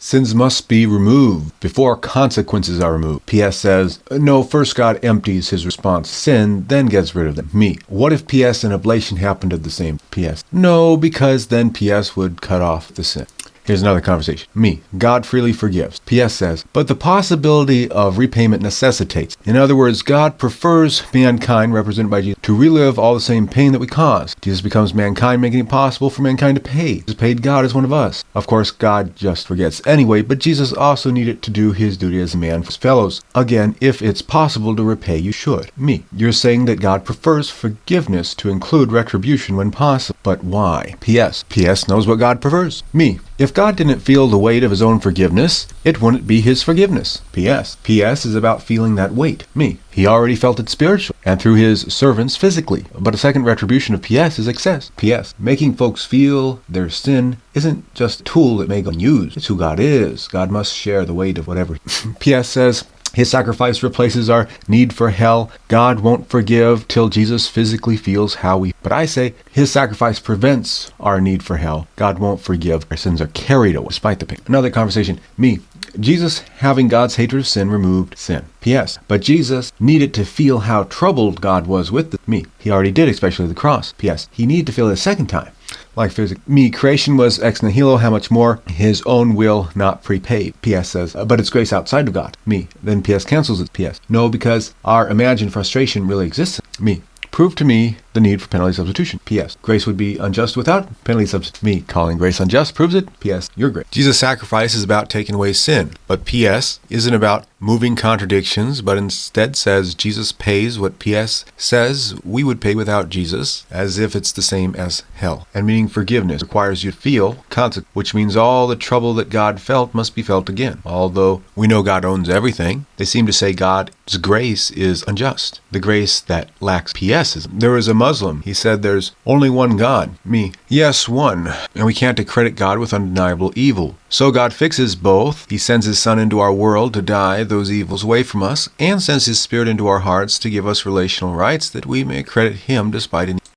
Sins must be removed before consequences are removed. PS says, no, first God empties his response sin, then gets rid of them. Me, what if PS and oblation happened at the same? PS, no, because then PS would cut off the sin. Here's another conversation. Me, God freely forgives. PS says, but the possibility of repayment necessitates. In other words, God prefers mankind, represented by Jesus, to relive all the same pain that we cause. Jesus becomes mankind, making it possible for mankind to pay. Jesus paid God as one of us. Of course, God just forgets anyway, but Jesus also needed to do his duty as a man for his fellows. Again, if it's possible to repay, you should. Me, you're saying that God prefers forgiveness to include retribution when possible. But why? PS knows what God prefers. Me, if God didn't feel the weight of his own forgiveness, it wouldn't be his forgiveness. PS is about feeling that weight. Me, he already felt it spiritually and through his servants physically. But a second retribution of PS is excess. PS, making folks feel their sin isn't just a tool that may go unused. It's who God is. God must share the weight of whatever. PS says, his sacrifice replaces our need for hell. God won't forgive till Jesus physically feels how we... But I say, his sacrifice prevents our need for hell. God won't forgive. Our sins are carried away despite the pain. Another conversation. Me, Jesus having God's hatred of sin removed sin. PS, but Jesus needed to feel how troubled God was with me. He already did, especially the cross. PS, he needed to feel it a second time. Like physics. Me, creation was ex nihilo, how much more? His own will not prepaid. PS says, but it's grace outside of God. Me, then PS cancels it. PS, no, because our imagined frustration really exists. Me, prove to me the need for penalty substitution. PS, grace would be unjust without penalty substitution. Me, calling grace unjust proves it. PS, you're great. Jesus' sacrifice is about taking away sin, but PS isn't about moving contradictions, but instead says Jesus pays what PS says we would pay without Jesus, as if it's the same as hell. And meaning forgiveness requires you to feel consequence, which means all the trouble that God felt must be felt again. Although we know God owns everything, they seem to say God's grace is unjust. The grace that lacks PS is. There is a Muslim. He said there's only one God. Me, yes, one. And we can't accredit God with undeniable evil. So God fixes both. He sends his son into our world to die those evils away from us, and sends his spirit into our hearts to give us relational rights that we may credit him despite any